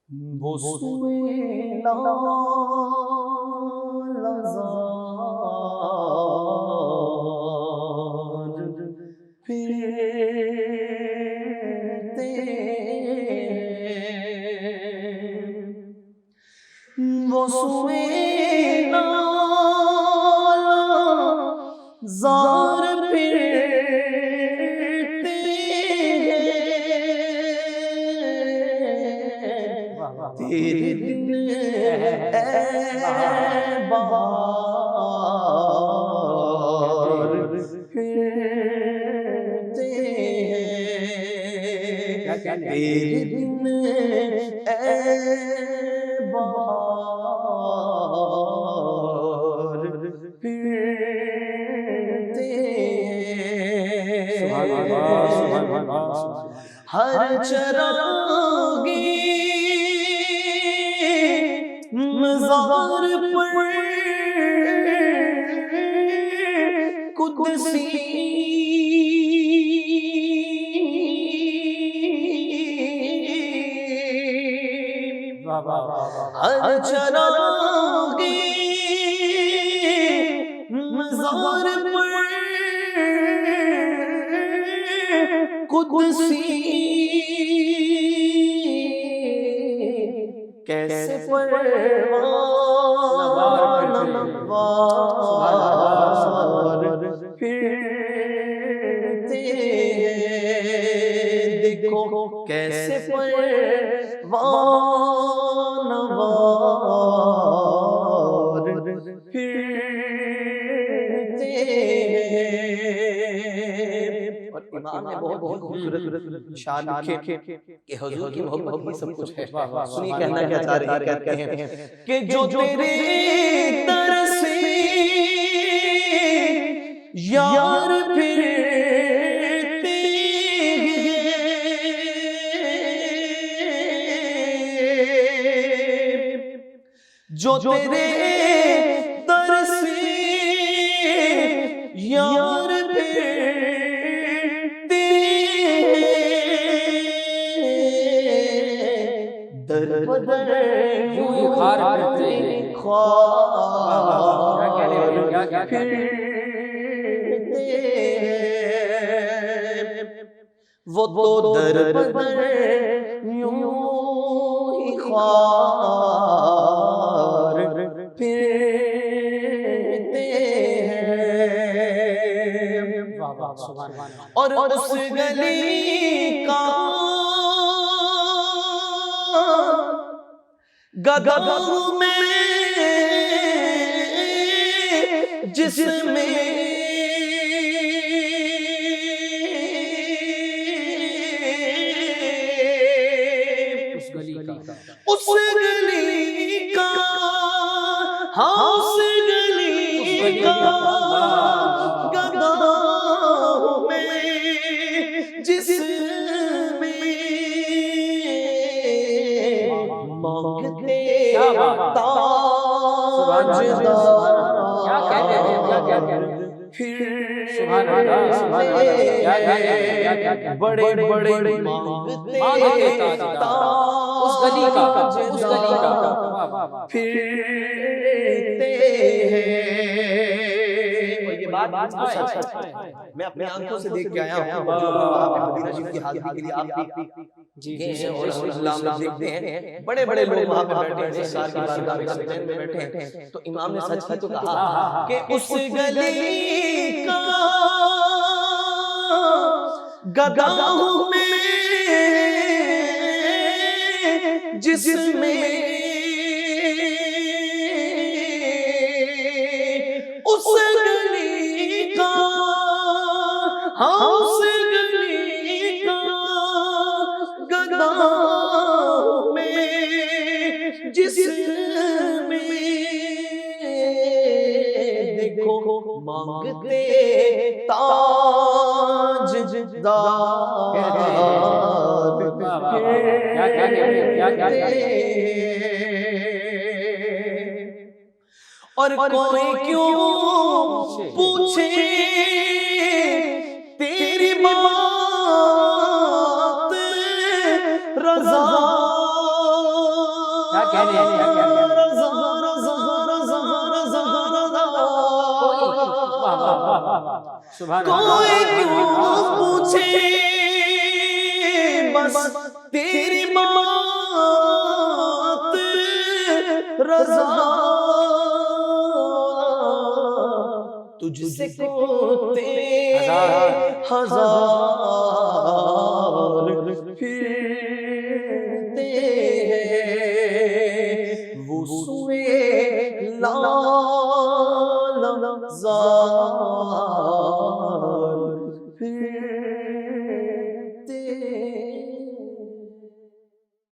وہ سوئے لالزار پھرتے وہ سوئے لالزار پھرتے تیرے دن اے بہار پھرتے تیرے دن اے بہار پھرتے ہر چراغی مزار پر قدسی ہر چراغی مزار پر قدسی کیسے پروان وار پھرتے دیکھو کیسے پروان وار پھرتے اور امام نے بہت خوبصورت شعر لکھے کہ حضور کی محبت ہی سب کچھ ہے. سنیے کہنا کیا چاہ رہے ہیں. کہتے ہیں کہ جو تیرے در سے یار پھرتے ہیں جو تیرے در سے یار در بدر یوں خار پھرتے وہ تو در بدر یوں ہی خار پھرتے ہیں اور اس گلی کا گداؤں میں جس میں اس گلی کا ہاں اس گلی کا گداؤں میں جس مانگتے بڑے بڑے مانگتے اس گلی کا پھرتے ہیں. یہ بات میں اپنی آنکھوں سے دیکھ کے آیا ہوں جو مدینہ شریف کی حاضری کے لیے آپ گئے ہیں اور اسلام میں دیکھتے ہیں بڑے بڑے لوگ وہاں پہ بیٹھے ہیں سرکار کی بارگاہ میں سجدے میں بیٹھے ہیں. تو امام نے سچ ہی تو کہا کہ اس گلی کا گداؤں میں جس میں اس گلی کا ہاں اس گلی کا گداؤں میں جس میں دیکھو مانگتے تاجدار اور کوئی کیوں پوچھے تیری بات رضا کوئی کیوں پوچھے بس تیری بات رضا تجھ سے کوتے ہزار پھرتے ہیں وہ سوئے لال زار